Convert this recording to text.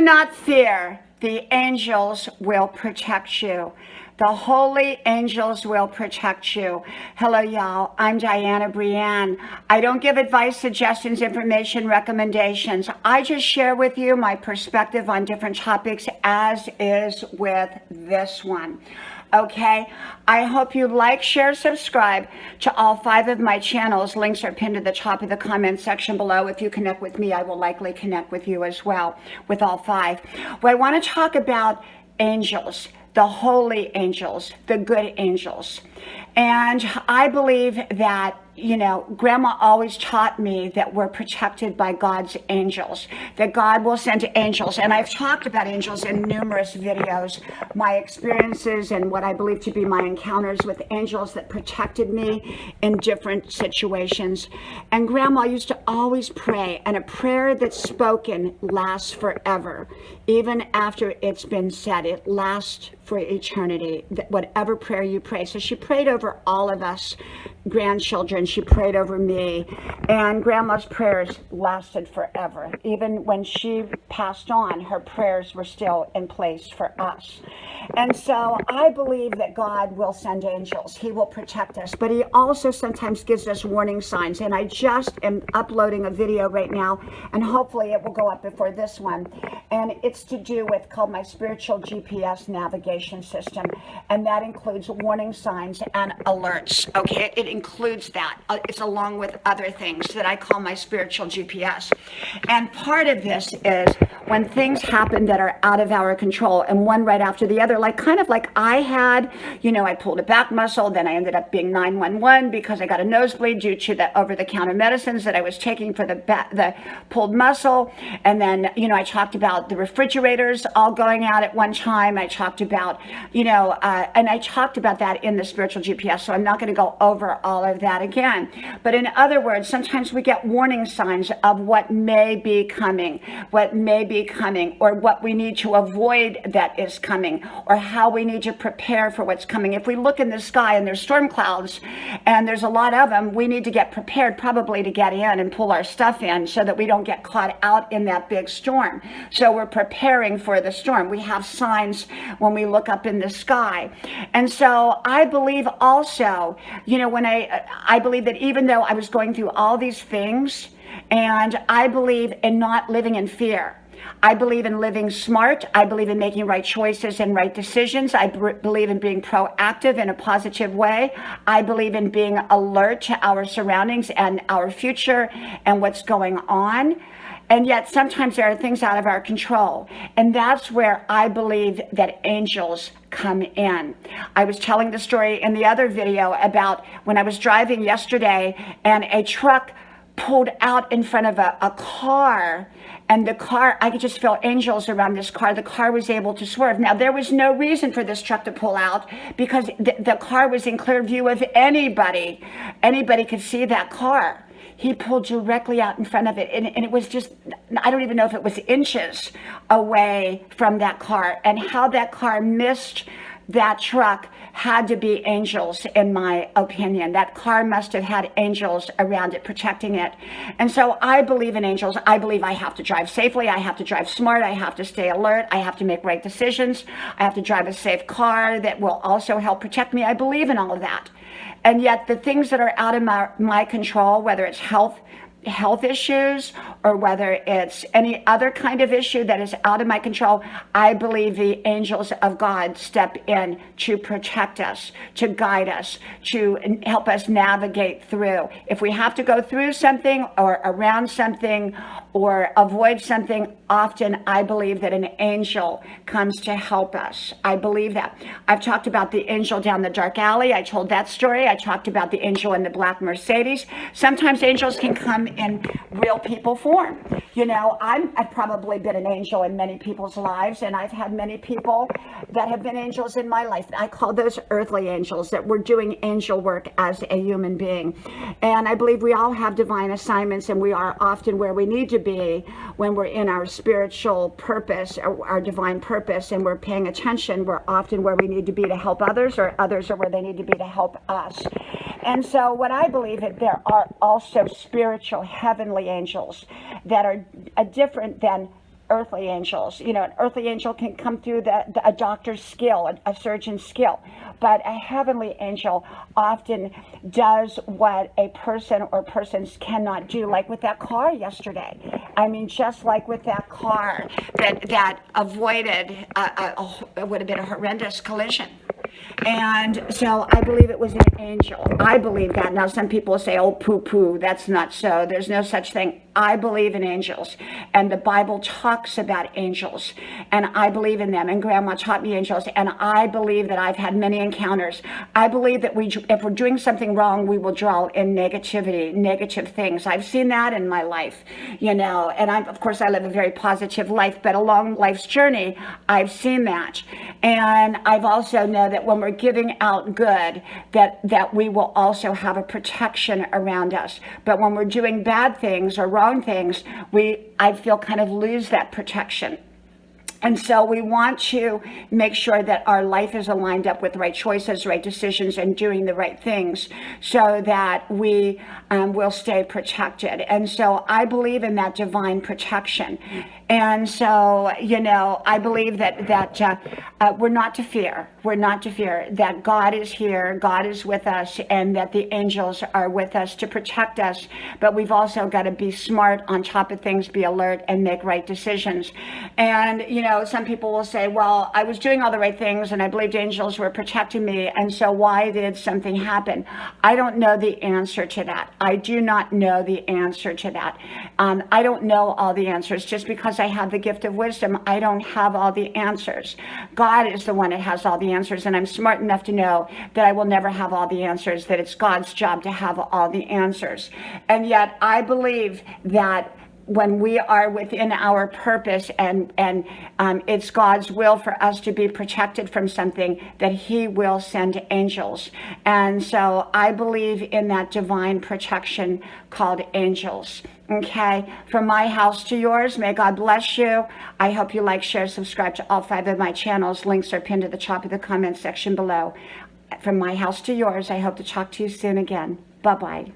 not fear. The angels will protect you. The holy angels will protect you. Hello, y'all. I'm Dianna Brianne. I don't give advice, suggestions, information, recommendations. I just share with you my perspective on different topics, as is with this one. Okay, I hope you like, share, subscribe to all 5 of my channels. Links are pinned to the top of the comment section below. If you connect with me, I will likely connect with you as well, with all 5. Well, I want to talk about angels, the holy angels, the good angels. And I believe that, you know, Grandma always taught me that we're protected by God's angels, that God will send angels. And I've talked about angels in numerous videos, my experiences and what I believe to be my encounters with angels that protected me in different situations. And Grandma used to always pray, and a prayer that's spoken lasts forever. Even after it's been said, it lasts for eternity, that whatever prayer you pray. So she prayed over all of us grandchildren. She prayed over me, and Grandma's prayers lasted forever. Even when she passed on, her prayers were still in place for us. And so I believe that God will send angels. He will protect us, but he also sometimes gives us warning signs. And I just am uploading a video right now, and hopefully it will go up before this one. And it's to do with called my spiritual GPS navigation system. And that includes warning signs and alerts. Okay, it includes that. It's along with other things that I call my spiritual GPS. And part of this is when things happen that are out of our control, and one right after the other, like kind of like I had, you know, I pulled a back muscle, then I ended up being 911 because I got a nosebleed due to the over-the-counter medicines that I was taking for the pulled muscle. And then, you know, I talked about the refrigerators all going out at one time. I talked about, you know, and I talked about that in the spiritual GPS, so I'm not going to go over all of that again. But in other words, sometimes we get warning signs of what may be coming, or what we need to avoid that is coming, or how we need to prepare for what's coming. If we look in the sky and there's storm clouds and there's a lot of them, we need to get prepared probably to get in and pull our stuff in so that we don't get caught out in that big storm. So we're preparing for the storm. We have signs when we look up in the sky. And so I believe also, you know, when I believe that even though I was going through all these things, and I believe in not living in fear. I believe in living smart. I believe in making right choices and right decisions. I believe in being proactive in a positive way. I believe in being alert to our surroundings and our future and what's going on. And yet sometimes there are things out of our control. And that's where I believe that angels come in. I was telling the story in the other video about when I was driving yesterday and a truck pulled out in front of a car, and the car, I could just feel angels around this car. The car was able to swerve. Now, there was no reason for this truck to pull out because the car was in clear view of anybody. Anybody could see that car. He pulled directly out in front of it, and it was just, I don't even know if it was inches away from that car, and how that car missed that truck had to be angels, in my opinion. That car must have had angels around it protecting it. And so I believe in angels. I believe I have to drive safely. I have to drive smart. I have to stay alert. I have to make right decisions. I have to drive a safe car that will also help protect me. I believe in all of that. And yet the things that are out of my control, whether it's health issues or whether it's any other kind of issue that is out of my control, I believe the angels of God step in to protect us, to guide us, to help us navigate through. If we have to go through something or around something or avoid something, often I believe that an angel comes to help us. I believe that. I've talked about the angel down the dark alley. I told that story. I talked about the angel in the black Mercedes. Sometimes angels can come in real people form. You know, I've probably been an angel in many people's lives, and I've had many people that have been angels in my life. I call those earthly angels that were doing angel work as a human being. And I believe we all have divine assignments, and we are often where we need to be when we're in our spiritual purpose, or our divine purpose, and we're paying attention. We're often where we need to be to help others, or others are where they need to be to help us. And so what I believe is there are also spiritual heavenly angels that are different than earthly angels. You know, an earthly angel can come through a doctor's skill, a surgeon's skill, but a heavenly angel often does what a person or persons cannot do, like with that car yesterday. I mean, just like with that car that avoided it would have been a horrendous collision. And so I believe it was an angel. I believe that. Now, some people say, oh, poo-poo, that's not so. There's no such thing. I believe in angels. And the Bible talks about angels. And I believe in them. And Grandma taught me angels. And I believe that I've had many encounters. I believe that if we're doing something wrong, we will draw in negativity, negative things. I've seen that in my life, you know. And of course, I live a very positive life. But along life's journey, I've seen that. And I've also know that when we're giving out good, that we will also have a protection around us. But when we're doing bad things or wrong things, I feel kind of lose that protection. And so we want to make sure that our life is aligned up with right choices, right decisions, and doing the right things so that we will stay protected. And so I believe in that divine protection. And so, you know, I believe that we're not to fear. We're not to fear that God is here, God is with us, and that the angels are with us to protect us. But we've also got to be smart on top of things, be alert, and make right decisions. And, you know, some people will say, well, I was doing all the right things and I believed angels were protecting me. And so why did something happen? I don't know the answer to that. I do not know the answer to that. I don't know all the answers. Just because I have the gift of wisdom, I don't have all the answers. God is the one that has all the answers. And I'm smart enough to know that I will never have all the answers, that it's God's job to have all the answers. And yet I believe that when we are within our purpose and it's God's will for us to be protected from something, that he will send angels. And so I believe in that divine protection called angels. Okay, from my house to yours, may God bless you. I hope you like, share, subscribe to all 5 of my channels. Links are pinned to the top of the comment section below. From my house to yours, I hope to talk to you soon again. Bye-bye.